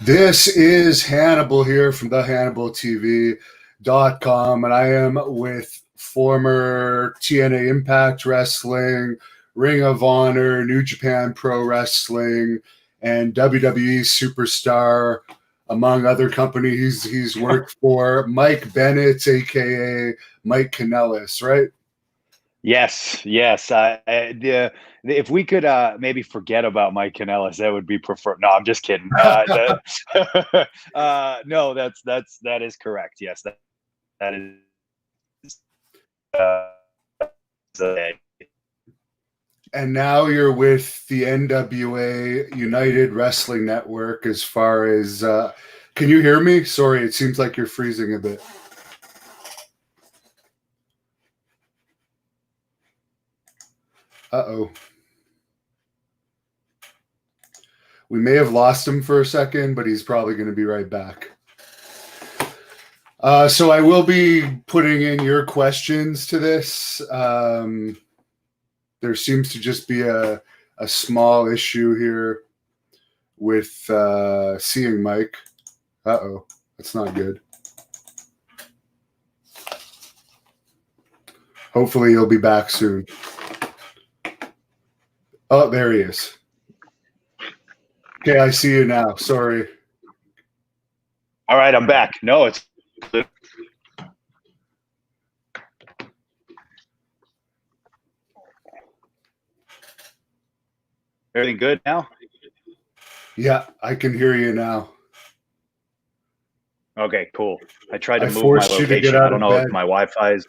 This is Hannibal here from the HannibalTV.com, and I am with former TNA Impact Wrestling, Ring of Honor, New Japan Pro Wrestling, and WWE superstar, among other companies he's worked for, Mike Bennett, aka Mike Kanellis, right? Yes. If we could maybe forget about Mike Kanellis, that would be preferred. No, I'm just kidding. No, that is correct. Yes, that is. Uh, And now you're with the NWA United Wrestling Network. As far as, can you hear me? Sorry, it seems like you're freezing a bit. Uh-oh. We may have lost him for a second, but he's probably going to be right back. So I will be putting in your questions to this. There seems to just be a small issue here with seeing Mike. Uh-oh, that's not good. Hopefully he'll be back soon. Oh, there he is. Okay, I see you now. Sorry. All right, I'm back. No, it's good. Everything good now? Yeah, I can hear you now. Okay, cool. I tried to move my forced you to location. get out I don't of know bed. if my Wi-Fi is.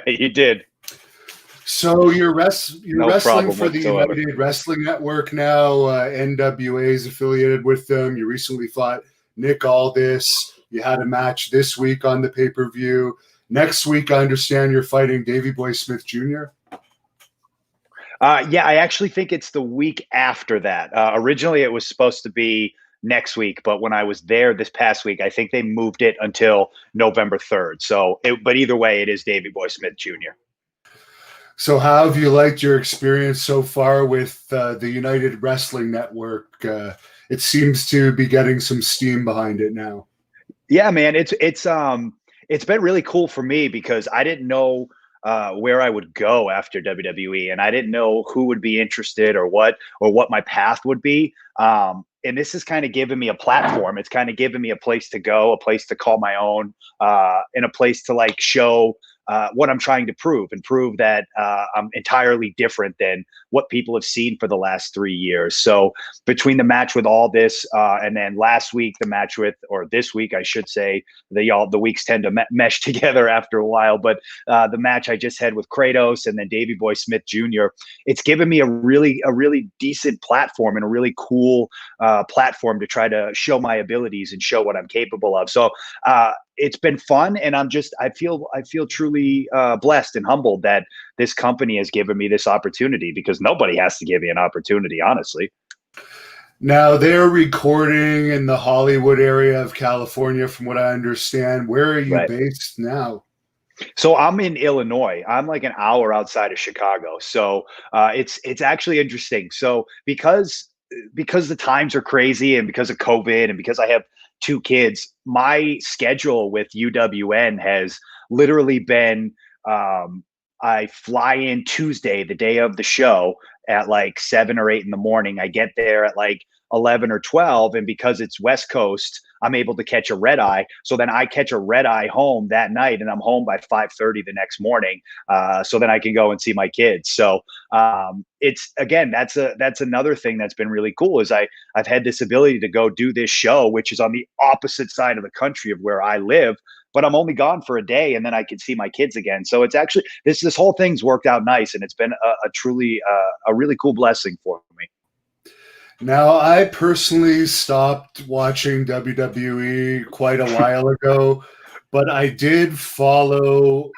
You did. So you're No wrestling problem for the whatsoever. United Wrestling Network now. NWA is affiliated with them. You recently fought Nick Aldis. You had a match this week on the pay-per-view. Next week, I understand you're fighting Davey Boy Smith Jr. Yeah, I actually think it's the week after that. Originally, it was supposed to be next week, but when I was there this past week, I think they moved it until November 3rd. But either way, it is Davey Boy Smith Jr. So how have you liked your experience so far with the United Wrestling Network? It seems to be getting some steam behind it now. Yeah, man, it's been really cool for me because I didn't know where I would go after WWE, and I didn't know who would be interested or what my path would be. And this has kind of given me a platform. It's kind of given me a place to go, a place to call my own, and a place to like show what I'm trying to prove and prove that I'm entirely different than what people have seen for the last 3 years. So between the match with Aldis and then last week, the match with, or this week, I should say, the weeks tend to mesh together after a while. But the match I just had with Kratos and then Davey Boy Smith Jr., it's given me a really decent platform and a really cool platform to try to show my abilities and show what I'm capable of. So it's been fun, and I feel truly blessed and humbled that this company has given me this opportunity, because nobody has to give me an opportunity, honestly. Now they're recording in the Hollywood area of California, from what I understand. Where are you based now? So I'm in Illinois. I'm like an hour outside of Chicago. So it's actually interesting. So because the times are crazy, and because of COVID, and because I have 2 kids, my schedule with UWN has literally been I fly in Tuesday, the day of the show, at like 7 or 8 in the morning. I get there at like 11 or 12. And because it's West Coast, I'm able to catch a red eye. So then I catch a red eye home that night, and I'm home by 5:30 the next morning. So then I can go and see my kids. So it's, again, that's another thing that's been really cool, is I've had this ability to go do this show, which is on the opposite side of the country of where I live, but I'm only gone for a day, and then I can see my kids again. So it's actually, this whole thing's worked out nice, and it's been a truly a really cool blessing for me. Now, I personally stopped watching WWE quite a while ago, but I did follow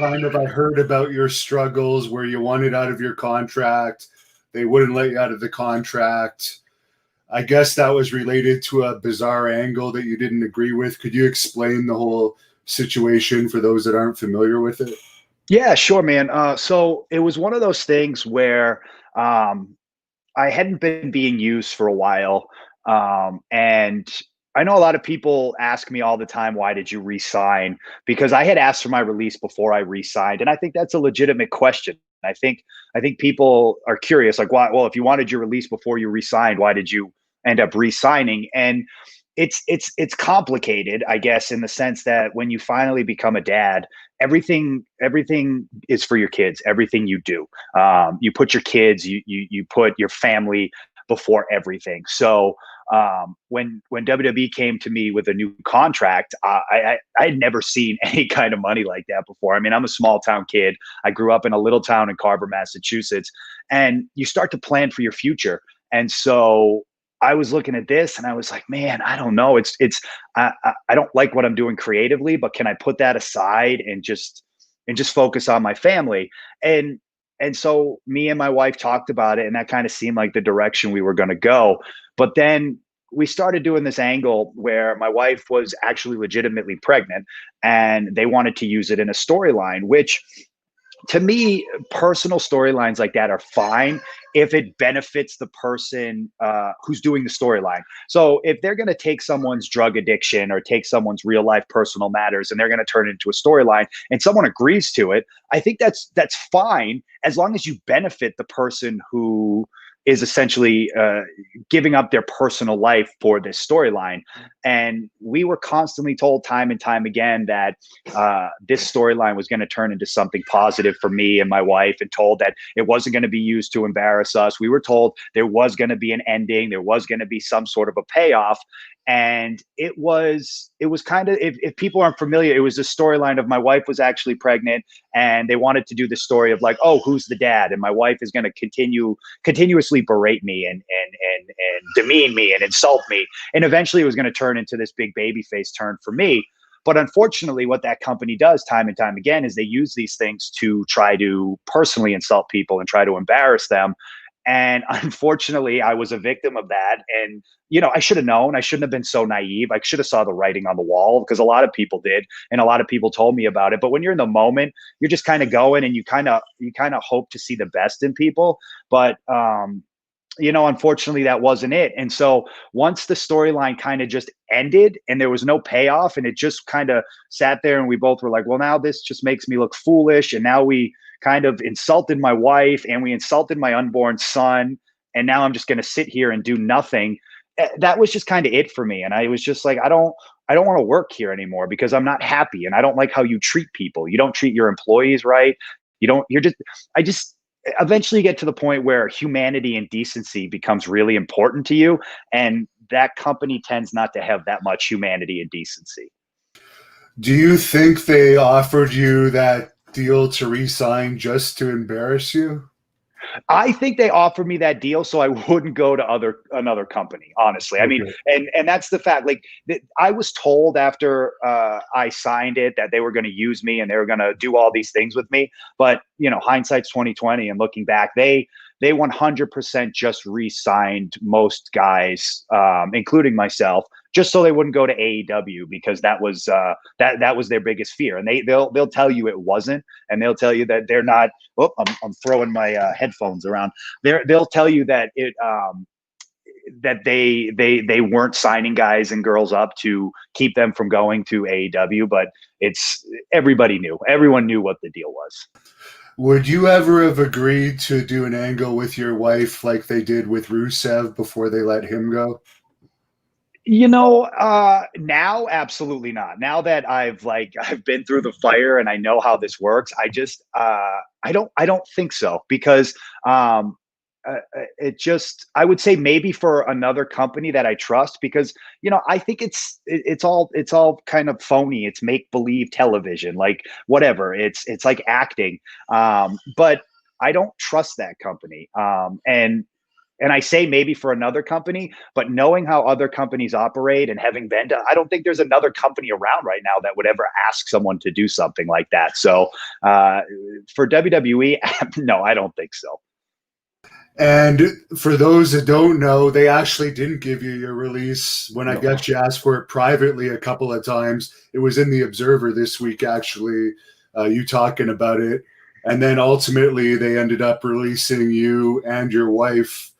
I heard about your struggles where you wanted out of your contract. They wouldn't let you out of the contract. I guess that was related to a bizarre angle that you didn't agree with. Could you explain the whole situation for those that aren't familiar with it? Yeah, sure, man. So it was one of those things where I hadn't been being used for a while. And I know a lot of people ask me all the time, why did you resign? Because I had asked for my release before I resigned. And I think that's a legitimate question. I think people are curious, like, why? Well, if you wanted your release before you resigned, why did you end up resigning? And it's complicated, I guess, in the sense that when you finally become a dad, everything is for your kids. Everything you do, you put your kids, you put your family before everything. So when WWE came to me with a new contract, I had never seen any kind of money like that before. I mean, I'm a small town kid. I grew up in a little town in Carver, Massachusetts, and you start to plan for your future. And so I was looking at this and I was like, man, I don't know. I don't like what I'm doing creatively, but can I put that aside and just focus on my family? And so me and my wife talked about it, and that kind of seemed like the direction we were going to go. But then we started doing this angle where my wife was actually legitimately pregnant, and they wanted to use it in a storyline, which to me, personal storylines like that are fine if it benefits the person who's doing the storyline. So if they're going to take someone's drug addiction or take someone's real life personal matters and they're going to turn it into a storyline and someone agrees to it, I think that's fine as long as you benefit the person who is essentially giving up their personal life for this storyline. And we were constantly told time and time again that this storyline was going to turn into something positive for me and my wife, and told that it wasn't going to be used to embarrass us. We were told there was going to be an ending, there was going to be some sort of a payoff. And it was kind of, if people aren't familiar, it was a storyline of my wife was actually pregnant, and they wanted to do the story of like, oh, who's the dad? And my wife is going to continuously berate me and demean me and insult me. And eventually it was going to turn into this big baby face turn for me. But unfortunately, what that company does time and time again is they use these things to try to personally insult people and try to embarrass them. And unfortunately, I was a victim of that. And, I should have known. I shouldn't have been so naive. I should have saw the writing on the wall, because a lot of people did. And a lot of people told me about it. But when you're in the moment, you're just kind of going, and you kind of hope to see the best in people. But, unfortunately, that wasn't it. And so once the storyline kind of just ended and there was no payoff, and it just kind of sat there, and we both were like, well, now this just makes me look foolish. And now we kind of insulted my wife, and we insulted my unborn son. And now I'm just going to sit here and do nothing. That was just kind of it for me. And I was just like, I don't want to work here anymore, because I'm not happy. And I don't like how you treat people. You don't treat your employees right. I just eventually get to the point where humanity and decency becomes really important to you. And that company tends not to have that much humanity and decency. Do you think they offered you that deal to resign just to embarrass you? I think they offered me that deal so I wouldn't go to another company, honestly. I mean, and that's the fact. Like, I was told after I signed it that they were going to use me and they were going to do all these things with me. But hindsight's 2020, and looking back, they 100% just re-signed most guys, including myself, just so they wouldn't go to AEW, because that was that was their biggest fear. And they'll tell you it wasn't, and they'll tell you that they're not. Oh, I'm throwing my headphones around. They'll tell you that that they weren't signing guys and girls up to keep them from going to AEW, but everyone knew what the deal was. Would you ever have agreed to do an angle with your wife like they did with Rusev before they let him go? Now, absolutely not. Now that I've been through the fire and I know how this works, I don't think so, because I would say maybe for another company that I trust, because I think it's all kind of phony. It's make believe television, like whatever. It's like acting, but I don't trust that company. And I say maybe for another company, but knowing how other companies operate and having been to, I don't think there's another company around right now that would ever ask someone to do something like that. So for WWE, no, I don't think so. And for those that don't know, they actually didn't give you your release when I guess you asked for it privately a couple of times. It was in the Observer this week, actually, you talking about it. And then ultimately they ended up releasing you and your wife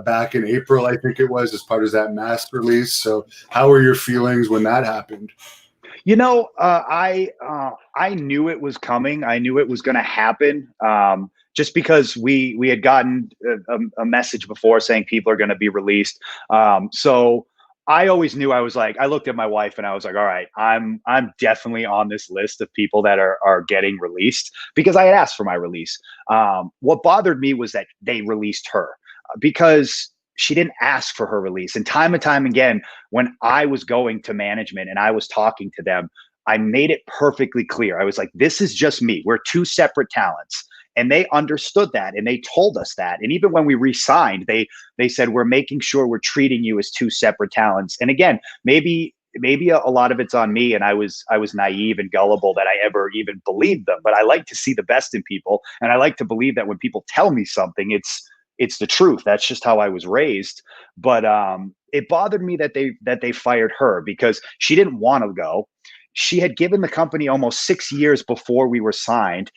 back in April, I think it was, as part of that mask release. So how were your feelings when that happened? I knew it was coming. I knew it was going to happen. Just because we had gotten a message before saying people are going to be released. So I always knew. I looked at my wife and I was like, all right, I'm definitely on this list of people that are getting released, because I had asked for my release. What bothered me was that they released her, because she didn't ask for her release. And time again, when I was going to management and I was talking to them, I made it perfectly clear. I was like, this is just me. We're two separate talents. And they understood that, and they told us that. And even when we re-signed, they said, we're making sure we're treating you as two separate talents. And again, maybe a lot of it's on me, and I was naive and gullible that I ever even believed them. But I like to see the best in people, and I like to believe that when people tell me something, it's the truth. That's just how I was raised. But it bothered me that they fired her, because she didn't want to go. She had given the company almost 6 years before we were signed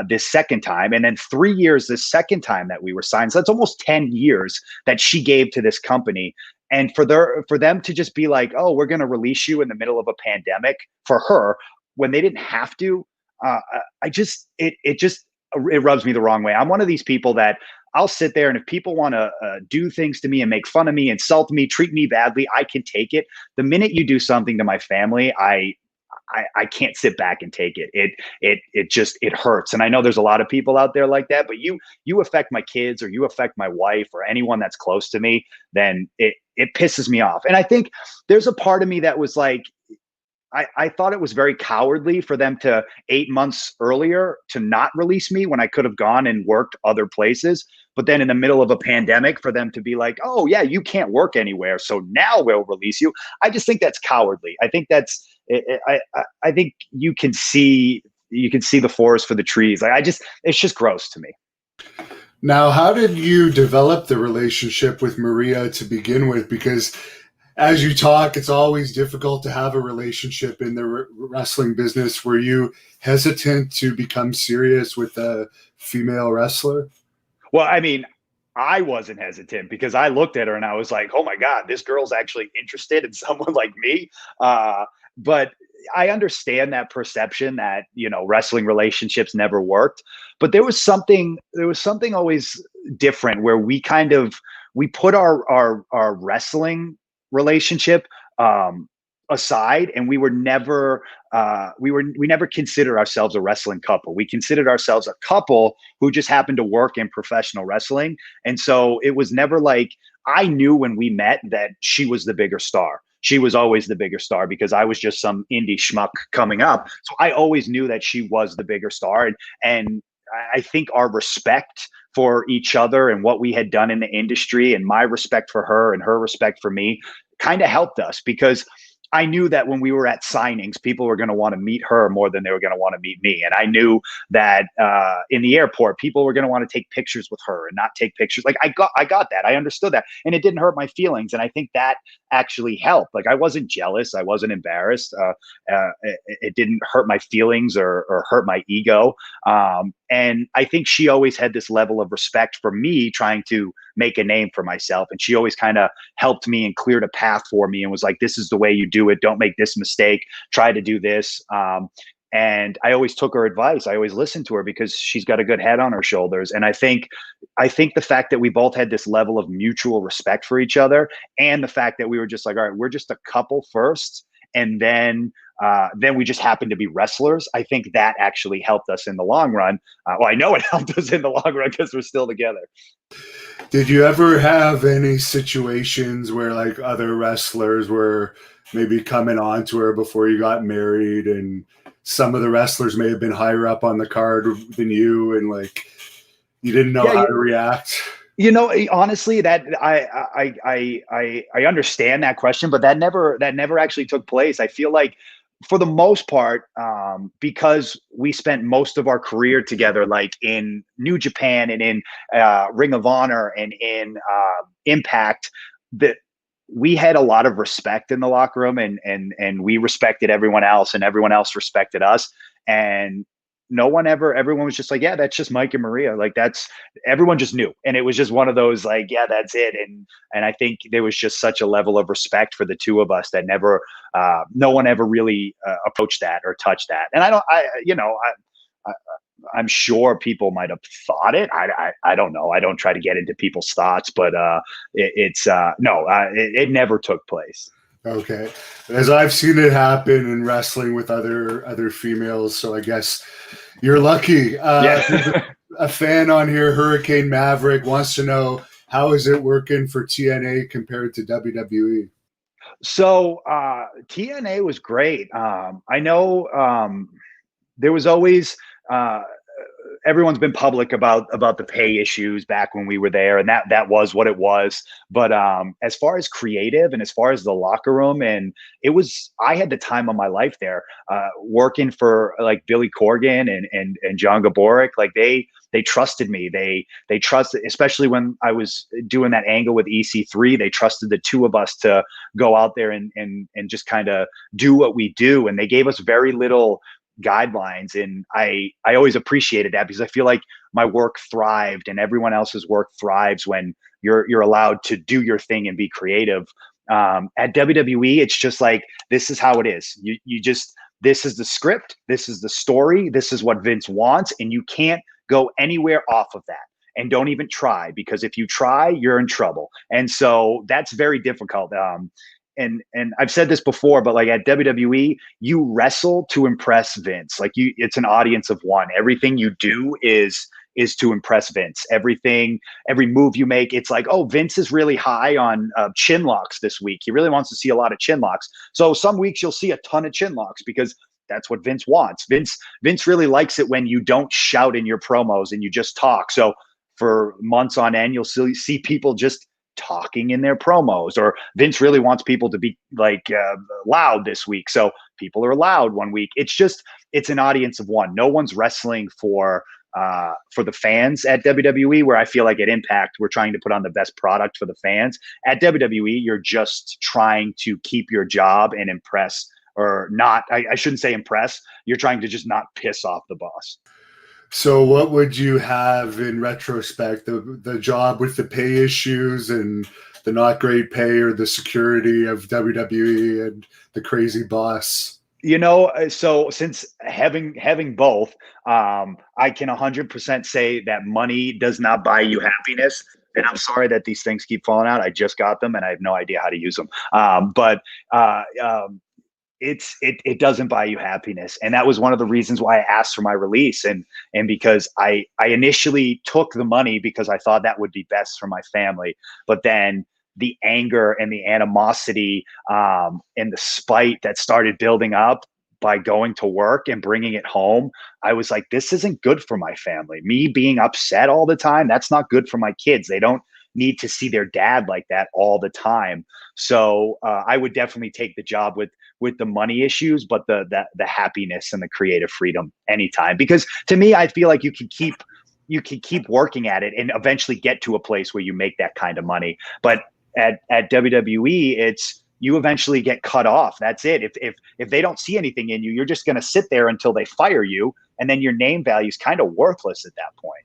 this second time, and then 3 years this second time that we were signed. So that's almost 10 years that she gave to this company. And for them to just be like, oh, we're going to release you in the middle of a pandemic, for her, when they didn't have to, it rubs me the wrong way. I'm one of these people that I'll sit there, and if people want to do things to me and make fun of me, insult me, treat me badly, I can take it. The minute you do something to my family, I can't sit back and take it. It hurts. And I know there's a lot of people out there like that, but you affect my kids, or you affect my wife, or anyone that's close to me, then it pisses me off. And I think there's a part of me that was like, I thought it was very cowardly for them to 8 months earlier to not release me when I could have gone and worked other places. But then in the middle of a pandemic, for them to be like, oh yeah, you can't work anywhere, so now we'll release you. I just think that's cowardly. I think I think you can see the forest for the trees. It's just gross to me. Now, how did you develop the relationship with Maria to begin with? Because as you talk, it's always difficult to have a relationship in the wrestling business. Were you hesitant to become serious with a female wrestler? Well, I mean, I wasn't hesitant, because I looked at her and I was like, oh my God, this girl's actually interested in someone like me. But I understand that perception that, wrestling relationships never worked. But there was something always different, where we put our wrestling relationship aside, and we never considered ourselves a wrestling couple. We considered ourselves a couple who just happened to work in professional wrestling. And so it was never like, I knew when we met that she was the bigger star. She was always the bigger star, because I was just some indie schmuck coming up. So I always knew that she was the bigger star. And I think our respect for each other and what we had done in the industry, and my respect for her and her respect for me, kind of helped us, because I knew that when we were at signings, people were going to want to meet her more than they were going to want to meet me. And I knew that in the airport, people were going to want to take pictures with her and not take pictures. Like I got that. I understood that. And it didn't hurt my feelings. And I think that actually helped. Like I wasn't jealous. I wasn't embarrassed. It didn't hurt my feelings or hurt my ego. And I think she always had this level of respect for me trying to make a name for myself. And she always kind of helped me and cleared a path for me and was like, this is the way you do it. Don't make this mistake. Try to do this. And I always took her advice. I always listened to her because she's got a good head on her shoulders. And I think the fact that we both had this level of mutual respect for each other, and the fact that we were just like, all right, we're just a couple first, and then we just happened to be wrestlers. I think that actually helped us in the long run. Well, I know it helped us in the long run because we're still together. Did you ever have any situations where like other wrestlers were maybe coming on to her before you got married, and some of the wrestlers may have been higher up on the card than you, and like you didn't know how to react? You know, honestly, that I understand that question, but that never actually took place. I feel like for the most part, because we spent most of our career together, like in New Japan and in Ring of Honor and in Impact, that we had a lot of respect in the locker room, and we respected everyone else, and everyone else respected us. And no one ever, everyone was just like, yeah, that's just Mike and Maria. Like everyone just knew. And it was just one of those like, yeah, that's it. And I think there was just such a level of respect for the two of us that never, no one ever really approached that or touched that. And I, I'm sure people might have thought it. I don't know. I don't try to get into people's thoughts, but it never took place. Okay, as I've seen it happen in wrestling with other females, so I guess you're lucky. Yeah. A fan on here, Hurricane Maverick, wants to know, how is it working for TNA compared to WWE? So TNA was great. I know there was always everyone's been public about the pay issues back when we were there, and that was what it was. But as far as creative and as far as the locker room, and I had the time of my life there, working for like Billy Corgan and John Gaborik. Like they trusted me. They trusted, especially when I was doing that angle with EC3. They trusted the two of us to go out there and just kind of do what we do, and they gave us very little guidelines. And I always appreciated that, because I feel like my work thrived and everyone else's work thrives when you're allowed to do your thing and be creative. At WWE, it's just like, this is how it is. You just, this is the script, this is the story, this is what Vince wants, and you can't go anywhere off of that. And don't even try, because if you try, you're in trouble. And so that's very difficult. And I've said this before, but like at WWE, you wrestle to impress Vince. Like it's an audience of one. Everything you do is to impress Vince. Every move you make, it's like, oh, Vince is really high on chin locks this week. He really wants to see a lot of chin locks. So some weeks you'll see a ton of chin locks because that's what Vince wants. Vince really likes it when you don't shout in your promos and you just talk. So for months on end, you'll see people just talking in their promos, or Vince really wants people to be like loud this week, so people are loud one week. It's an audience of one. No one's wrestling for the fans at WWE, where I feel like at Impact we're trying to put on the best product for the fans. At WWE, you're just trying to keep your job and impress, or not. I shouldn't say impress. You're trying to just not piss off the boss. So what would you have in retrospect? The job with the pay issues and the not great pay, or the security of WWE and the crazy boss? So since having both, I can 100% say that money does not buy you happiness. And I'm sorry that these things keep falling out. I just got them and I have no idea how to use them. It doesn't buy you happiness. And that was one of the reasons why I asked for my release. And because I initially took the money because I thought that would be best for my family. But then the anger and the animosity and the spite that started building up by going to work and bringing it home, I was like, this isn't good for my family. Me being upset all the time, that's not good for my kids. They don't need to see their dad like that all the time. So I would definitely take the job with the money issues, but the happiness and the creative freedom anytime. Because to me, I feel like you can keep working at it and eventually get to a place where you make that kind of money. But at WWE, it's, you eventually get cut off. That's it. If they don't see anything in you, you're just going to sit there until they fire you, and then your name value is kind of worthless at that point.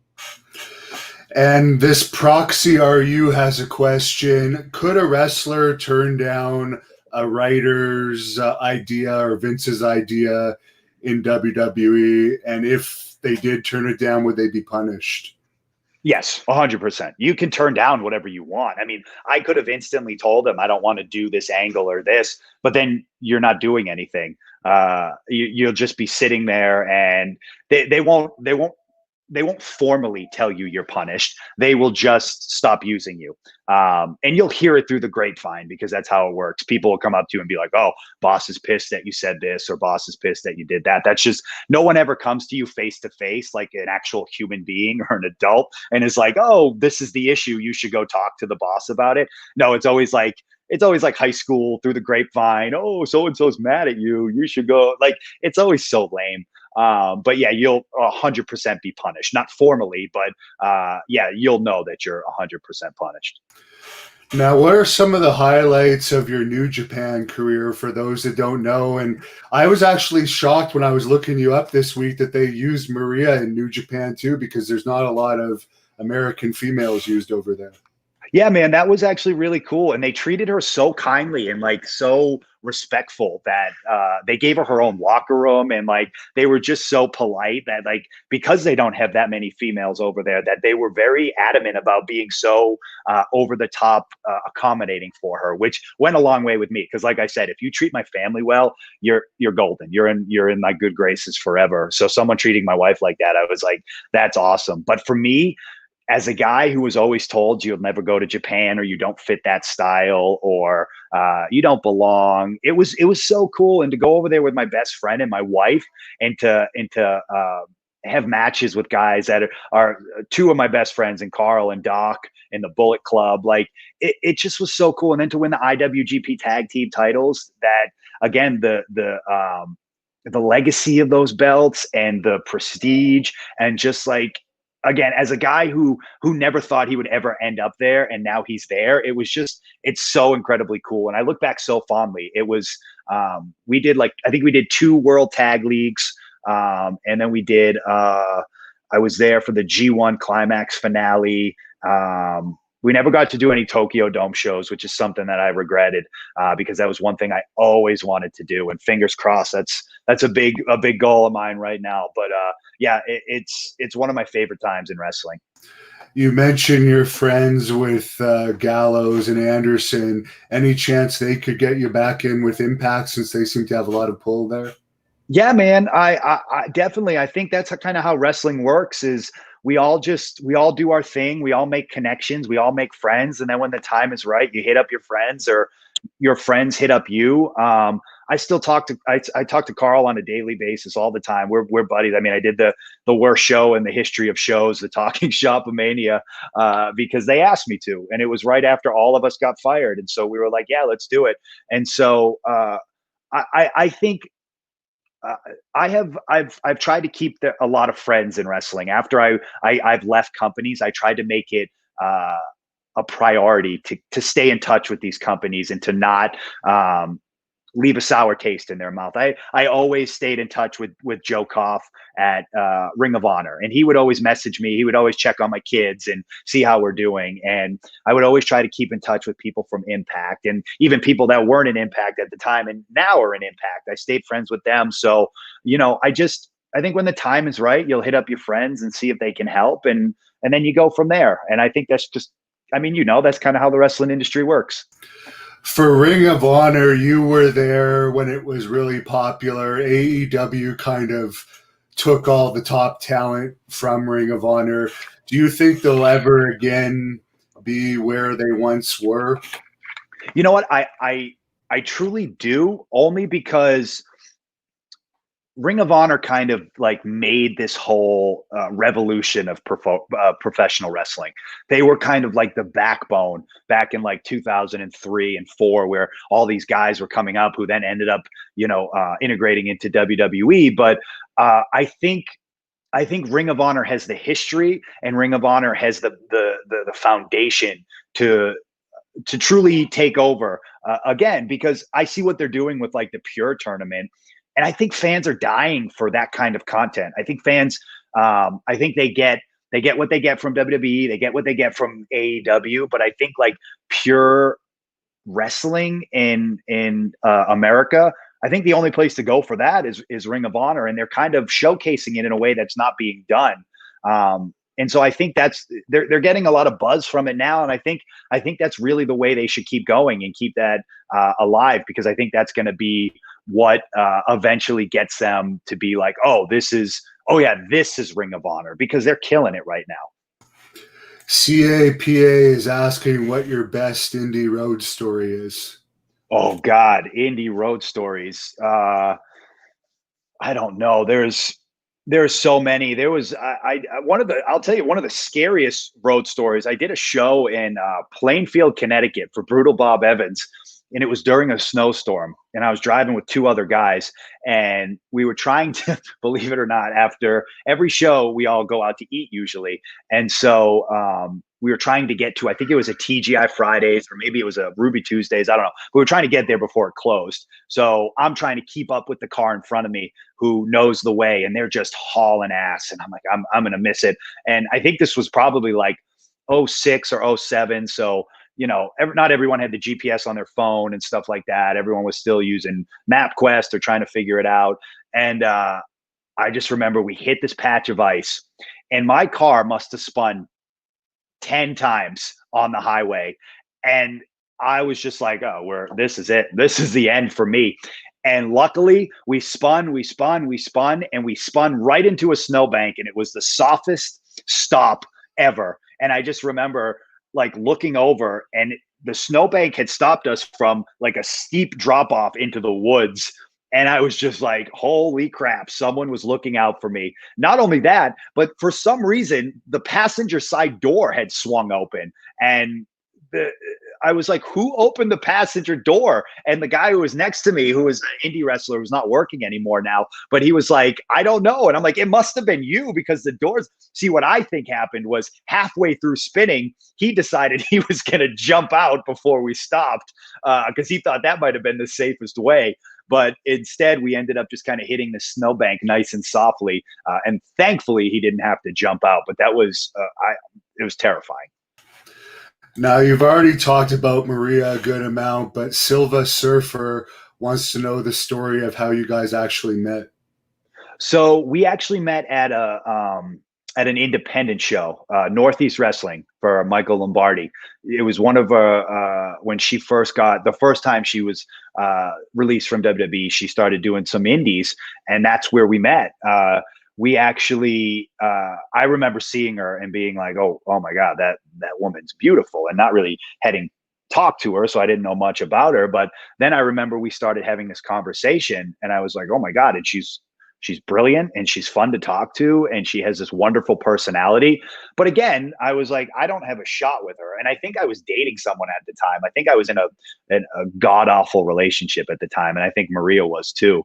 And this Proxy RU has a question. Could a wrestler turn down a writer's idea or Vince's idea in WWE? And if they did turn it down, would they be punished? Yes, 100%. You can turn down whatever you want. I mean, I could have instantly told them I don't want to do this angle or this, but then you're not doing anything. You'll just be sitting there, and they won't formally tell you you're punished. They will just stop using you. And you'll hear it through the grapevine, because that's how it works. People will come up to you and be like, oh, boss is pissed that you said this, or boss is pissed that you did that. That's just, no one ever comes to you face to face like an actual human being or an adult and is like, oh, this is the issue, you should go talk to the boss about it. No, it's always like high school through the grapevine. Oh, so-and-so's mad at you, you should go. Like, it's always so lame. But yeah, you'll 100% be punished. Not formally, but yeah, you'll know that you're 100% punished. Now, what are some of the highlights of your New Japan career for those that don't know? And I was actually shocked when I was looking you up this week that they used Maria in New Japan too, because there's not a lot of American females used over there. Yeah, man, that was actually really cool. And they treated her so kindly and like so respectful that they gave her own locker room, and like they were just so polite that like because they don't have that many females over there, that they were very adamant about being so over the top accommodating for her, which went a long way with me. Because like I said, if you treat my family well, you're golden. You're in my good graces forever. So someone treating my wife like that, I was like, that's awesome. But for me, as a guy who was always told you'll never go to Japan, or you don't fit that style, or you don't belong, it was so cool. And to go over there with my best friend and my wife, and to have matches with guys that are two of my best friends, and Carl and Doc in the Bullet Club, like it just was so cool. And then to win the IWGP Tag Team titles, that again the legacy of those belts and the prestige, and just like again, as a guy who never thought he would ever end up there, and now he's there, it's so incredibly cool. And I look back so fondly. It was we did like, I think we did 2 World Tag Leagues, and then we did I was there for the G1 Climax finale. We never got to do any Tokyo Dome shows, which is something that I regretted, because that was one thing I always wanted to do. And fingers crossed, that's a big goal of mine right now. But yeah, it's one of my favorite times in wrestling. You mentioned your friends with Gallows and Anderson. Any chance they could get you back in with Impact, since they seem to have a lot of pull there? Yeah, man. I definitely, I think that's kind of how wrestling works. Is we all do our thing. We all make connections. We all make friends, and then when the time is right, you hit up your friends, or your friends hit up you. I still I talk to Carl on a daily basis all the time. We're buddies. I mean, I did the worst show in the history of shows, the Talking Shop of Mania, because they asked me to, and it was right after all of us got fired, and so we were like, yeah, let's do it. And so I think I've tried to keep a lot of friends in wrestling. After I've left companies, I tried to make it a priority to stay in touch with these companies, and to not leave a sour taste in their mouth. I always stayed in touch with Joe Koff at Ring of Honor, and he would always message me. He would always check on my kids and see how we're doing. And I would always try to keep in touch with people from Impact, and even people that weren't in Impact at the time and now are in Impact. I stayed friends with them. So, I think when the time is right, you'll hit up your friends and see if they can help, and then you go from there. And I think that's just, I mean, that's kind of how the wrestling industry works. For Ring of Honor, you were there when it was really popular. AEW kind of took all the top talent from Ring of Honor. Do you think they'll ever again be where they once were? You know what? I truly do, only because Ring of Honor kind of like made this whole revolution of professional wrestling. They were kind of like the backbone back in like 2003 and 4, where all these guys were coming up who then ended up, integrating into WWE. But I think Ring of Honor has the history, and Ring of Honor has the foundation to truly take over again, because I see what they're doing with like the Pure tournament. And I think fans are dying for that kind of content. I think fans, I think they get what they get from WWE, they get what they get from AEW, but I think like pure wrestling in America, I think the only place to go for that is Ring of Honor, and they're kind of showcasing it in a way that's not being done. And so I think they're getting a lot of buzz from it now, and I think that's really the way they should keep going and keep that alive, because I think that's going to be what eventually gets them to be like, this is Ring of Honor, because they're killing it right now. CAPA is asking what your best indie road story is. Oh God, indie road stories. I don't know. There's so many. There was I'll tell you one of the scariest road stories. I did a show in Plainfield, Connecticut for Brutal Bob Evans, and it was during a snowstorm, and I was driving with 2 other guys, and we were trying to, believe it or not, after every show we all go out to eat usually. And so we were trying to get to, I think it was a TGI Fridays or maybe it was a Ruby Tuesdays. I don't know. But we were trying to get there before it closed. So I'm trying to keep up with the car in front of me who knows the way, and they're just hauling ass. And I'm like, I'm going to miss it. And I think this was probably like '06 or '07. So, not everyone had the GPS on their phone and stuff like that. Everyone was still using MapQuest or trying to figure it out. And I just remember we hit this patch of ice, and my car must have spun 10 times on the highway. And I was just like, oh, this is it. This is the end for me. And luckily we spun, and we spun right into a snowbank, and it was the softest stop ever. And I just remember like looking over, and the snowbank had stopped us from like a steep drop off into the woods. And I was just like, holy crap, someone was looking out for me. Not only that, but for some reason, the passenger side door had swung open. And I was like, who opened the passenger door? And the guy who was next to me, who was an indie wrestler, who's not working anymore now, but he was like, I don't know. And I'm like, it must have been you, because the doors. See, what I think happened was halfway through spinning, he decided he was going to jump out before we stopped, because he thought that might have been the safest way. But instead, we ended up just kind of hitting the snowbank nice and softly. And thankfully, he didn't have to jump out. But that was, it was terrifying. Now, you've already talked about Maria a good amount, but Silva Surfer wants to know the story of how you guys actually met. So we actually met at an independent show, Northeast Wrestling, for Michael Lombardi. It was one of when she first the first time she was released from WWE, she started doing some indies, and that's where we met. We actually, I remember seeing her and being like, oh my God, that woman's beautiful, and not really having talked to her. So I didn't know much about her. But then I remember we started having this conversation, and I was like, oh my God. And she's brilliant, and she's fun to talk to, and she has this wonderful personality. But again, I was like, I don't have a shot with her. And I think I was dating someone at the time. I think I was in a god awful relationship at the time. And I think Maria was too.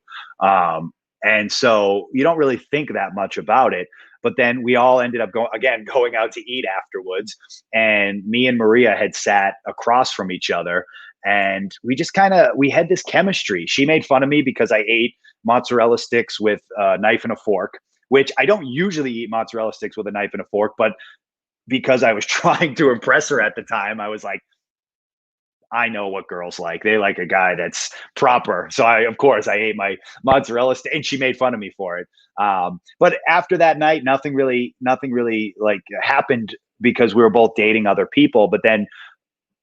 And so you don't really think that much about it. But then we all ended up going out to eat afterwards. And me and Maria had sat across from each other. And we just we had this chemistry. She made fun of me because I ate mozzarella sticks with a knife and a fork, which I don't usually eat mozzarella sticks with a knife and a fork. But because I was trying to impress her at the time, I was like, I know what girls like. They like a guy that's proper. So of course I ate my mozzarella stick, and she made fun of me for it. But after that night, nothing really like happened, because we were both dating other people. But then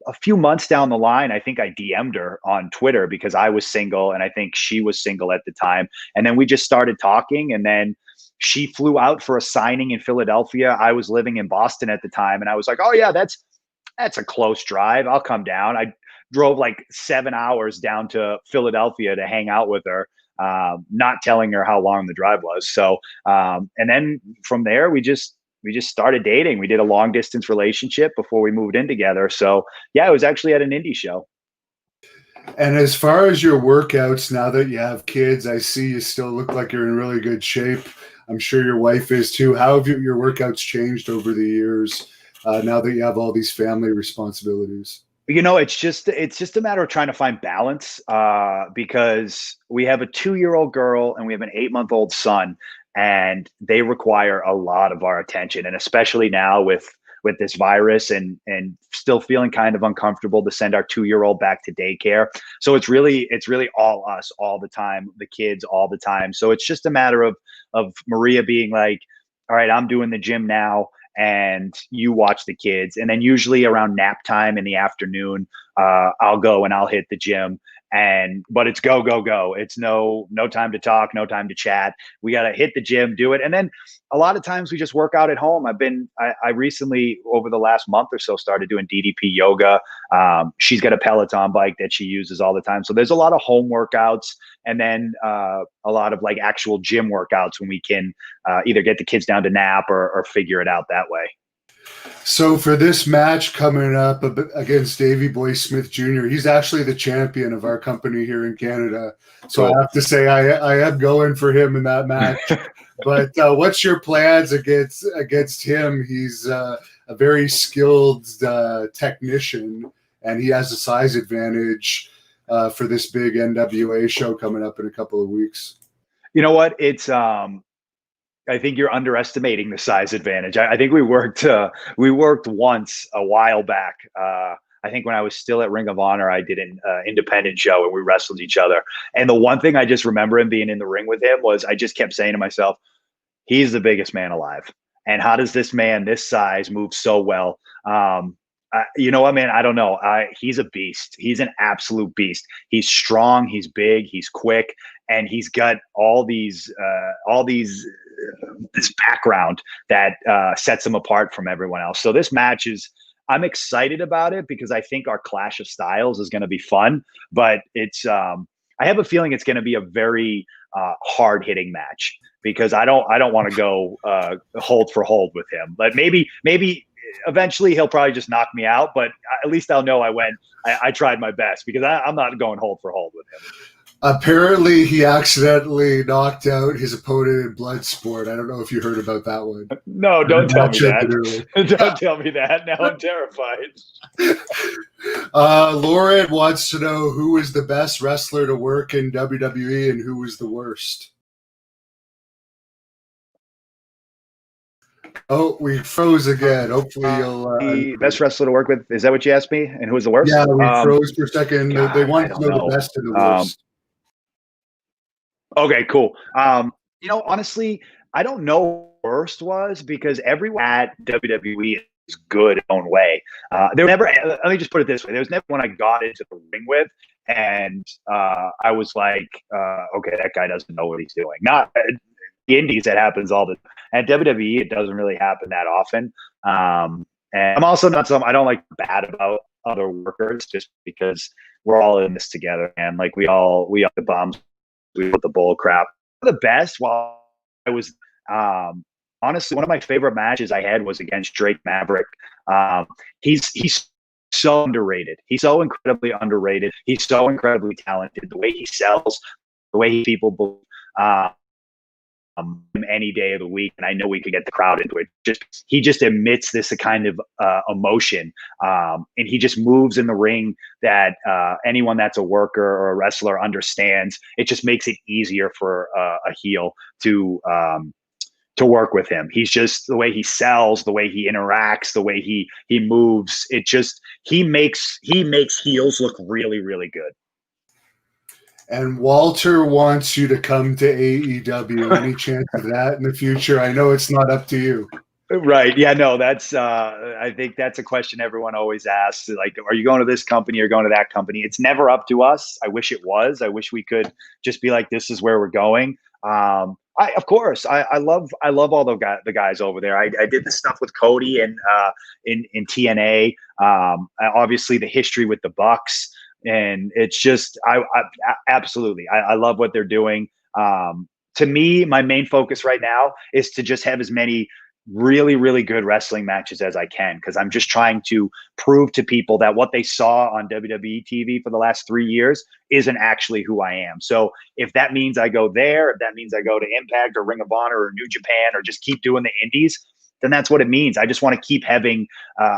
a few months down the line, I think I DM'd her on Twitter because I was single, and I think she was single at the time. And then we just started talking, and then she flew out for a signing in Philadelphia. I was living in Boston at the time, and I was like, oh yeah, that's a close drive. I'll come down. I drove like 7 hours down to Philadelphia to hang out with her, not telling her how long the drive was. So, and then from there, we just started dating. We did a long distance relationship before we moved in together. So yeah, it was actually at an indie show. And as far as your workouts, now that you have kids, I see you still look like you're in really good shape. I'm sure your wife is too. How have your workouts changed over the years, now that you have all these family responsibilities? It's just a matter of trying to find balance, because we have a 2-year-old girl and we have an 8-month-old son, and they require a lot of our attention. And especially now with this virus, and still feeling kind of uncomfortable to send our 2-year-old back to daycare. So it's really all us all the time, the kids all the time. So it's just a matter of Maria being like, all right, I'm doing the gym now, and you watch the kids. And then usually around nap time in the afternoon, I'll go and I'll hit the gym. But it's go, go, go. It's no time to talk, no time to chat. We got to hit the gym, do it. And then a lot of times we just work out at home. I recently, over the last month or so, started doing DDP yoga. She's got a Peloton bike that she uses all the time. So there's a lot of home workouts, and then a lot of like actual gym workouts when we can either get the kids down to nap or figure it out that way. So for this match coming up against Davey Boy Smith Jr., he's actually the champion of our company here in Canada. So cool. I have to say I am going for him in that match. But what's your plans against him? He's a very skilled technician, and he has a size advantage for this big NWA show coming up in a couple of weeks. You know what? It's I think you're underestimating the size advantage. I think we worked once a while back. I think when I was still at Ring of Honor, I did an independent show and we wrestled each other. And the one thing I just remember him being in the ring with him was I just kept saying to myself, he's the biggest man alive. And how does this man this size move so well? You know what, man? I don't know. He's a beast. He's an absolute beast. He's strong. He's big. He's quick, and he's got all these this background that sets him apart from everyone else. So this match is. I'm excited about it because I think our clash of styles is going to be fun. But it's. I have a feeling it's going to be a very hard hitting match because I don't want to go hold for hold with him. But maybe eventually he'll probably just knock me out, but at least I'll know I tried my best because I'm not going hold for hold with him. Apparently he accidentally knocked out his opponent in Bloodsport. I don't know if you heard about that one. No, don't tell me that. Don't tell me that. Now I'm terrified. Lauren wants to know who was the best wrestler to work in WWE and who was the worst. Oh, we froze again. Hopefully you'll... the best wrestler to work with, is that what you asked me? And who was the worst? Yeah, we froze for a second. God, they want to know the best and the worst. Okay, cool. Honestly, I don't know what the worst was because everyone at WWE is good in their own way. There never, let me just put it this way. There was never one I got into the ring with and I was like, okay, that guy doesn't know what he's doing. Not the indies, that happens all the time. At WWE, it doesn't really happen that often. And I'm also not I don't like bad about other workers just because we're all in this together. And like we all the bombs, we put the bull crap. The best while I was honestly, one of my favorite matches I had was against Drake Maverick. He's so underrated. He's so incredibly underrated. He's so incredibly talented. The way he sells, the way people believe. Any day of the week, and I know we could get the crowd into it. He just emits this kind of emotion, and he just moves in the ring that anyone that's a worker or a wrestler understands. It just makes it easier for a heel to work with him. He's just the way he sells, the way he interacts, the way he moves. He makes heels look really, really good. And Walter wants you to come to AEW. Any chance of that in the future? I know it's not up to you. Right. Yeah, no, that's I think that's a question everyone always asks. Like, are you going to this company or going to that company? It's never up to us. I wish it was. I wish we could just be like, this is where we're going. Of course, I love all the guys over there. I did the stuff with Cody and in TNA. Obviously the history with the Bucks. And it's just, I absolutely, I love what they're doing. To me, my main focus right now is to just have as many really, really good wrestling matches as I can, because I'm just trying to prove to people that what they saw on WWE TV for the last 3 years isn't actually who I am. So if that means I go there, if that means I go to Impact or Ring of Honor or New Japan or just keep doing the indies, then that's what it means. I just want to keep having,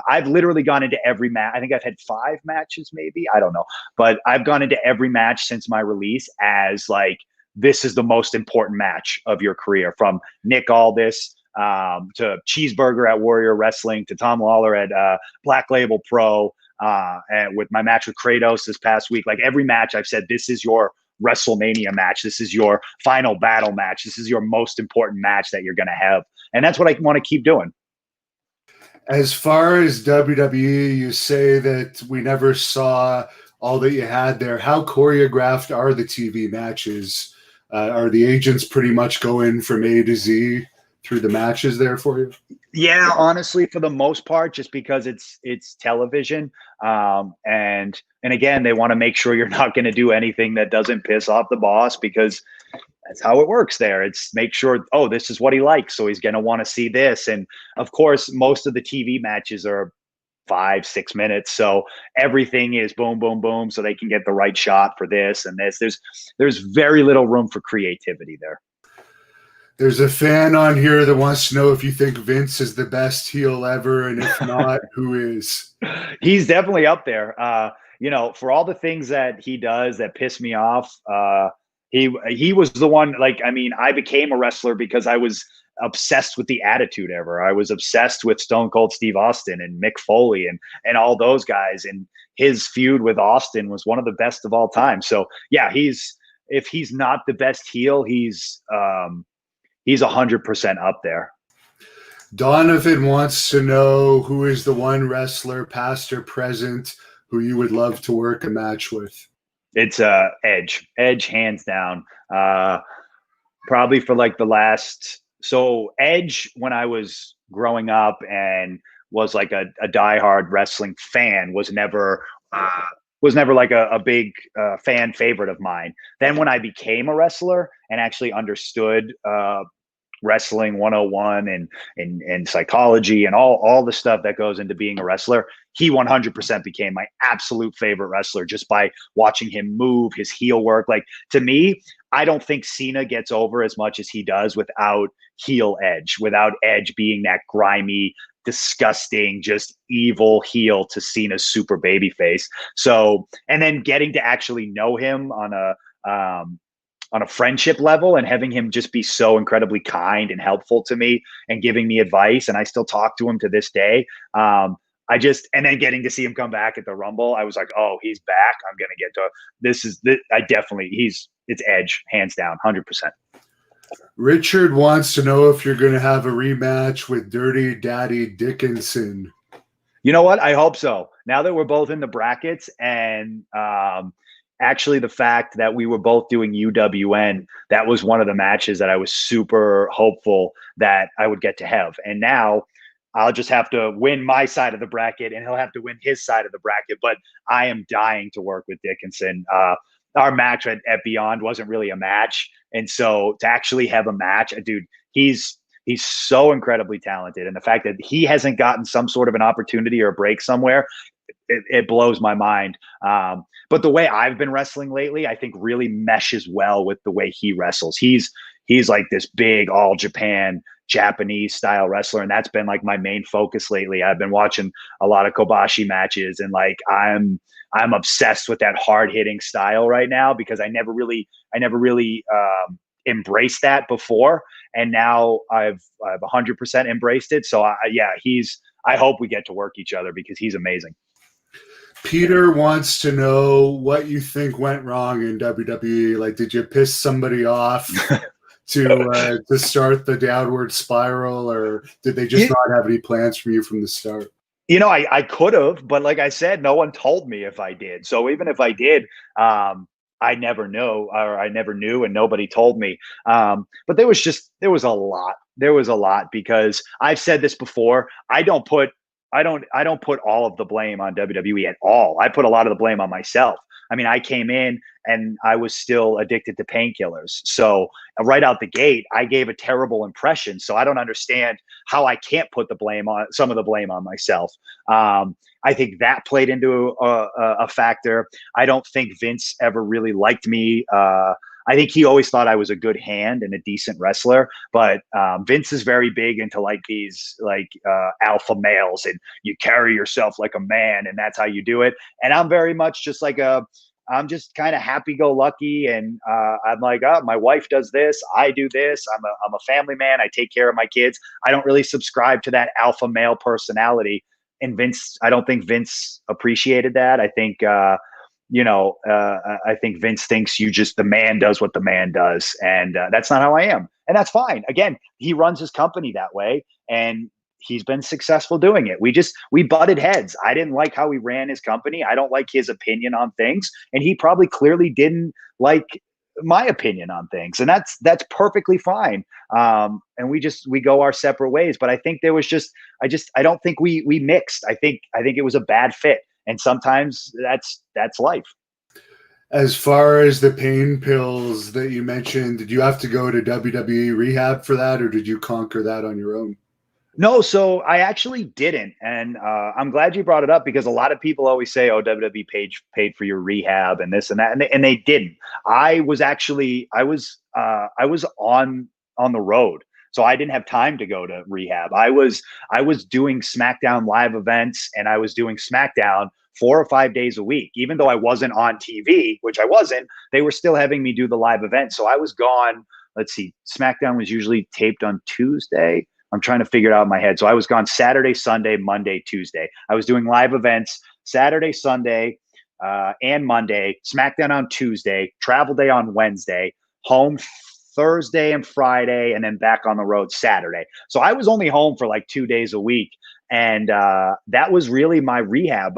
I've literally gone into every match. I think I've had 5 matches, maybe. I don't know. But I've gone into every match since my release as like, this is the most important match of your career, from Nick Aldis to Cheeseburger at Warrior Wrestling to Tom Lawler at Black Label Pro, and with my match with Kratos this past week. Like every match I've said, this is your WrestleMania match. This is your final battle match. This is your most important match that you're going to have. And that's what I want to keep doing. As far as WWE, you say that we never saw all that you had there. How choreographed are the TV matches? Are the agents pretty much going from A to Z through the matches there for you? Yeah, honestly, for the most part, just because it's television. And again, they want to make sure you're not going to do anything that doesn't piss off the boss, because that's how it works there. It's make sure, oh, this is what he likes, so he's going to want to see this. And of course, most of the TV matches are 5-6 minutes, so everything is boom, boom, boom, so they can get the right shot for this and this. There's very little room for creativity there. There's a fan on here that wants to know if you think Vince is the best heel ever, and if not, who is? He's definitely up there. For all the things that he does that piss me off, he was the one. Like, I mean, I became a wrestler because I was obsessed with the Attitude Era. I was obsessed with Stone Cold Steve Austin and Mick Foley and all those guys. And his feud with Austin was one of the best of all time. So yeah, if he's not the best heel, he's 100% up there. Donovan wants to know who is the one wrestler, past or present, who you would love to work a match with. It's Edge, hands down. Probably for like the last. So Edge, when I was growing up and was like a diehard wrestling fan, was never like a big fan favorite of mine. Then when I became a wrestler and actually understood wrestling 101 and psychology and all the stuff that goes into being a wrestler, he 100% became my absolute favorite wrestler just by watching him move, his heel work. Like, to me, I don't think Cena gets over as much as he does without heel Edge, without Edge being that grimy, disgusting, just evil heel to Cena's super baby face. So, and then getting to actually know him on a friendship level and having him just be so incredibly kind and helpful to me and giving me advice. And I still talk to him to this day. And then getting to see him come back at the Rumble, I was like, oh, he's back. I'm going to get to it's Edge, hands down, 100%. Richard wants to know if you're going to have a rematch with Dirty Daddy Dickinson. You know what? I hope so. Now that we're both in the brackets and, actually, the fact that we were both doing UWN, that was one of the matches that I was super hopeful that I would get to have. And now I'll just have to win my side of the bracket and he'll have to win his side of the bracket. But I am dying to work with Dickinson. Our match at Beyond wasn't really a match. And so to actually have a match, dude, he's so incredibly talented. And the fact that he hasn't gotten some sort of an opportunity or a break somewhere, it blows my mind. But the way I've been wrestling lately, I think really meshes well with the way he wrestles. He's like this big all Japanese style wrestler. And that's been like my main focus lately. I've been watching a lot of Kobashi matches and like, I'm obsessed with that hard hitting style right now because I never really embraced that before. And now I've 100% embraced it. So I hope we get to work each other because he's amazing. Peter wants to know what you think went wrong in WWE. Like, did you piss somebody off to start the downward spiral, or did they just not have any plans for you from the start? I could have, but like I said, no one told me if I did. So even if I did, I never know, or I never knew, and nobody told me. But there was a lot. There was a lot because I've said this before. I don't put all of the blame on WWE at all. I put a lot of the blame on myself. I mean, I came in and I was still addicted to painkillers. So right out the gate, I gave a terrible impression. So I don't understand how I can't put some of the blame on myself. I think that played into a factor. I don't think Vince ever really liked me. I think he always thought I was a good hand and a decent wrestler, but Vince is very big into like these alpha males, and you carry yourself like a man, and that's how you do it. And I'm very much just like I'm just kind of happy-go-lucky, and I'm like, oh, my wife does this, I do this. I'm a family man. I take care of my kids. I don't really subscribe to that alpha male personality. And Vince, I don't think Vince appreciated that. I think. I think Vince thinks the man does what the man does. And that's not how I am. And that's fine. Again, he runs his company that way and he's been successful doing it. We butted heads. I didn't like how he ran his company. I don't like his opinion on things. And he probably clearly didn't like my opinion on things. And that's perfectly fine. And we go our separate ways. But I think there was I don't think we mixed. I think it was a bad fit. And sometimes that's life. As far as the pain pills that you mentioned, did you have to go to WWE rehab for that, or did you conquer that on your own? No, so I actually didn't. And I'm glad you brought it up because a lot of people always say, oh, WWE paid for your rehab and this and that. And they didn't. I was on on the road. So I didn't have time to go to rehab. I was doing SmackDown live events, and I was doing SmackDown 4 or 5 days a week. Even though I wasn't on TV, which I wasn't, they were still having me do the live event. So I was gone. Let's see, SmackDown was usually taped on Tuesday. I'm trying to figure it out in my head. So I was gone Saturday, Sunday, Monday, Tuesday. I was doing live events Saturday, Sunday, and Monday, SmackDown on Tuesday, travel day on Wednesday, home Thursday and Friday, and then back on the road Saturday. So I was only home for like 2 days a week. And that was really my rehab.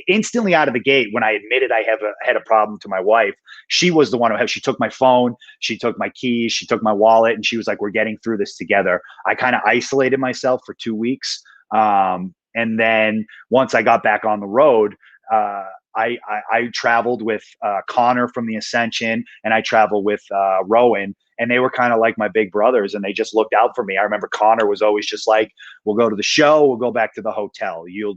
Instantly out of the gate, when I admitted I had a problem to my wife, she was the one she took my phone, she took my keys, she took my wallet, and she was like, "We're getting through this together." I kind of isolated myself for 2 weeks. And then once I got back on the road, I traveled with Connor from the Ascension, and I traveled with Rowan, and they were kind of like my big brothers, and they just looked out for me. I remember Connor was always just like, "We'll go to the show, we'll go back to the hotel. You'll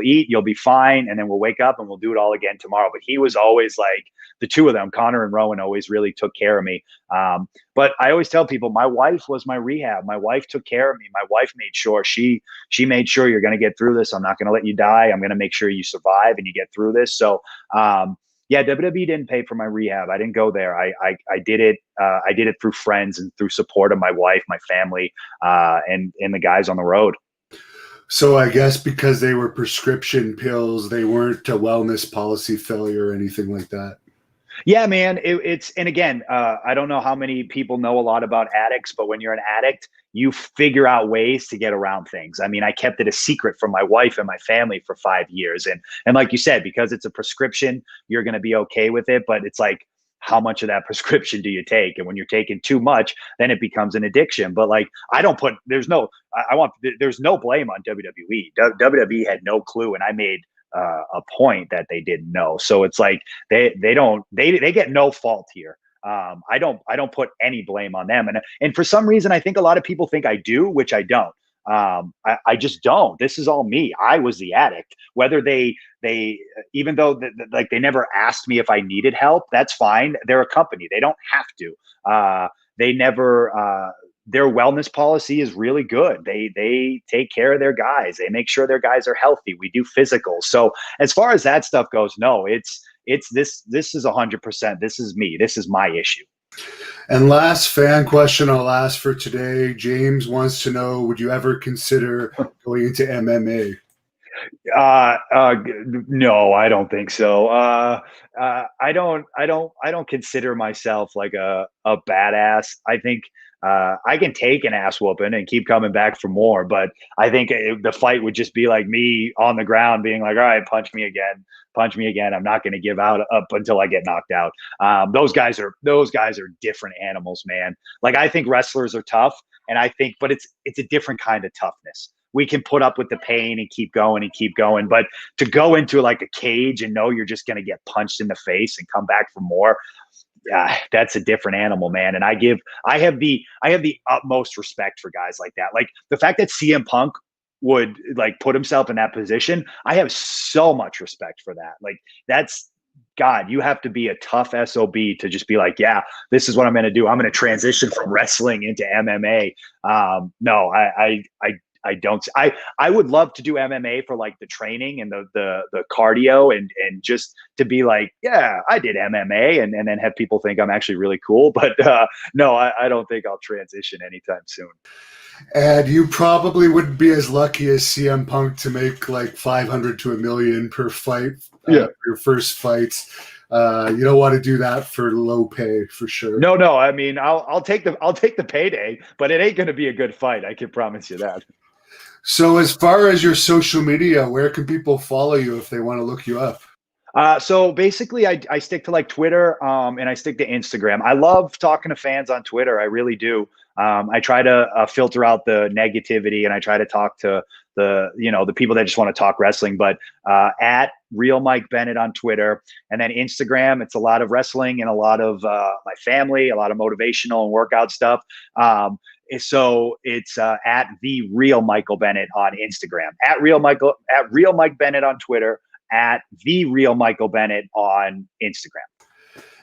eat, you'll be fine, and then we'll wake up and we'll do it all again tomorrow." But he was always like, the two of them, Connor and Rowan, always really took care of me. But I always tell people, my wife was my rehab. My wife took care of me. My wife made sure she made sure, "You're going to get through this. I'm not going to let you die. I'm going to make sure you survive and you get through this." So, yeah, WWE didn't pay for my rehab. I didn't go there. I did it. I did it through friends and through support of my wife, my family, and the guys on the road. So I guess because they were prescription pills, they weren't a wellness policy failure or anything like that. Yeah, man. And again, I don't know how many people know a lot about addicts, but when you're an addict, you figure out ways to get around things. I mean, I kept it a secret from my wife and my family for 5 years. And like you said, because it's a prescription, you're going to be okay with it. But it's like, how much of that prescription do you take? And when you're taking too much, then it becomes an addiction. But like, there's no blame on WWE. WWE had no clue. And I made a point that they didn't know. So it's like, they get no fault here. I don't put any blame on them. And for some reason, I think a lot of people think I do, which I don't. I just don't. This is all me. I was the addict. Whether they even though like they never asked me if I needed help, that's fine. They're a company. They don't have to. They never. Their wellness policy is really good. They take care of their guys. They make sure their guys are healthy. We do physicals. So as far as that stuff goes, no, it's this is 100%. This is me. This is my issue. And last fan question I'll ask for today. James wants to know, would you ever consider going into MMA? No, I don't think so. I don't consider myself like a badass. I think I can take an ass whooping and keep coming back for more, but I think the fight would just be like me on the ground being like, "All right, punch me again. I'm not going to give up until I get knocked out." Those guys are different animals, man. Like, I think wrestlers are tough, but it's a different kind of toughness. We can put up with the pain and keep going, but to go into like a cage and know you're just going to get punched in the face and come back for more, that's a different animal, man. And I have the utmost respect for guys like that. Like, the fact that CM Punk would like put himself in that position, I have so much respect for that. Like, that's, God, you have to be a tough SOB to just be like, yeah, this is what I'm going to do. I'm going to transition from wrestling into MMA. No, I don't. I would love to do MMA for like the training and the cardio and just to be like, yeah, I did MMA, and then have people think I'm actually really cool. But no, I don't think I'll transition anytime soon. And you probably wouldn't be as lucky as CM Punk to make like 500 to $1 million per fight. Your first fights. You don't want to do that for low pay, for sure. No. I mean, I'll take the payday, but it ain't going to be a good fight. I can promise you that. So as far as your social media, where can people follow you if they want to look you up? So basically, I stick to like Twitter, and I stick to Instagram. I love talking to fans on Twitter. I really do. I try to filter out the negativity, and I try to talk to the people that just want to talk wrestling. But at Real Mike Bennett on Twitter, and then Instagram, it's a lot of wrestling and a lot of my family, a lot of motivational and workout stuff. So it's at the Real Michael Bennett on Instagram, at Real Mike Bennett on Twitter, at the Real Michael Bennett on Instagram.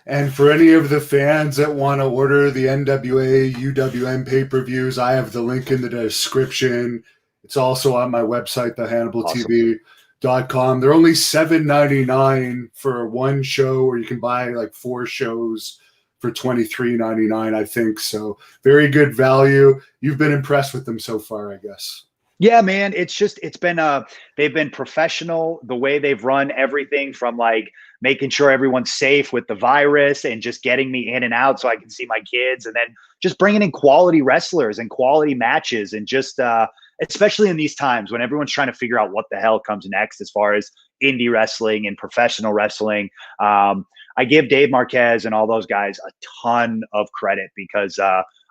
And for any of the fans that want to order the NWA UWN pay-per-views, I have the link in the description. It's also on my website, thehannibaltv.com. They're only $7.99 for one show, or you can buy like 4 shows for $23.99, I think. So very good value. You've been impressed with them so far, I guess. Yeah, man, it's been they've been professional the way they've run everything, from like making sure everyone's safe with the virus and just getting me in and out so I can see my kids, and then just bringing in quality wrestlers and quality matches, and just especially in these times when everyone's trying to figure out what the hell comes next as far as indie wrestling and professional wrestling. I give Dave Marquez and all those guys a ton of credit because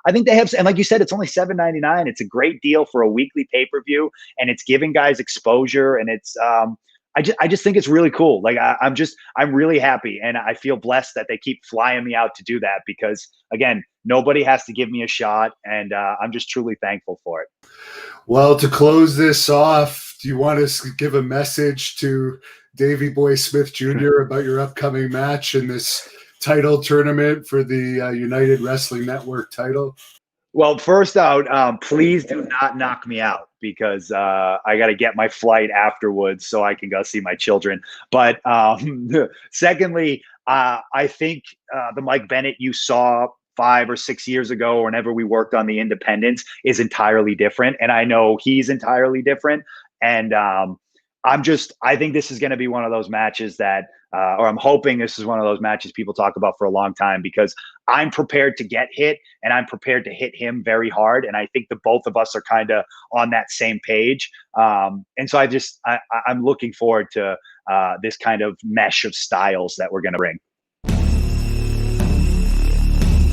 I think they have, and like you said, it's only $7.99. It's a great deal for a weekly pay-per-view, and it's giving guys exposure, and it's I just think it's really cool. Like I'm really happy, and I feel blessed that they keep flying me out to do that because, again, nobody has to give me a shot, and I'm just truly thankful for it. Well, to close this off, do you want to give a message to Davey Boy Smith Jr. about your upcoming match in this title tournament for the United Wrestling Network title? Well, first out, please do not knock me out because I got to get my flight afterwards so I can go see my children. But secondly, I think the Mike Bennett you saw 5 or 6 years ago, or whenever we worked on the Independents, is entirely different. And I know he's entirely different. And I think this is going to be one of those matches that, or I'm hoping this is one of those matches people talk about for a long time, because I'm prepared to get hit and I'm prepared to hit him very hard. And I think the both of us are kind of on that same page. And so I'm looking forward to this kind of mesh of styles that we're going to bring.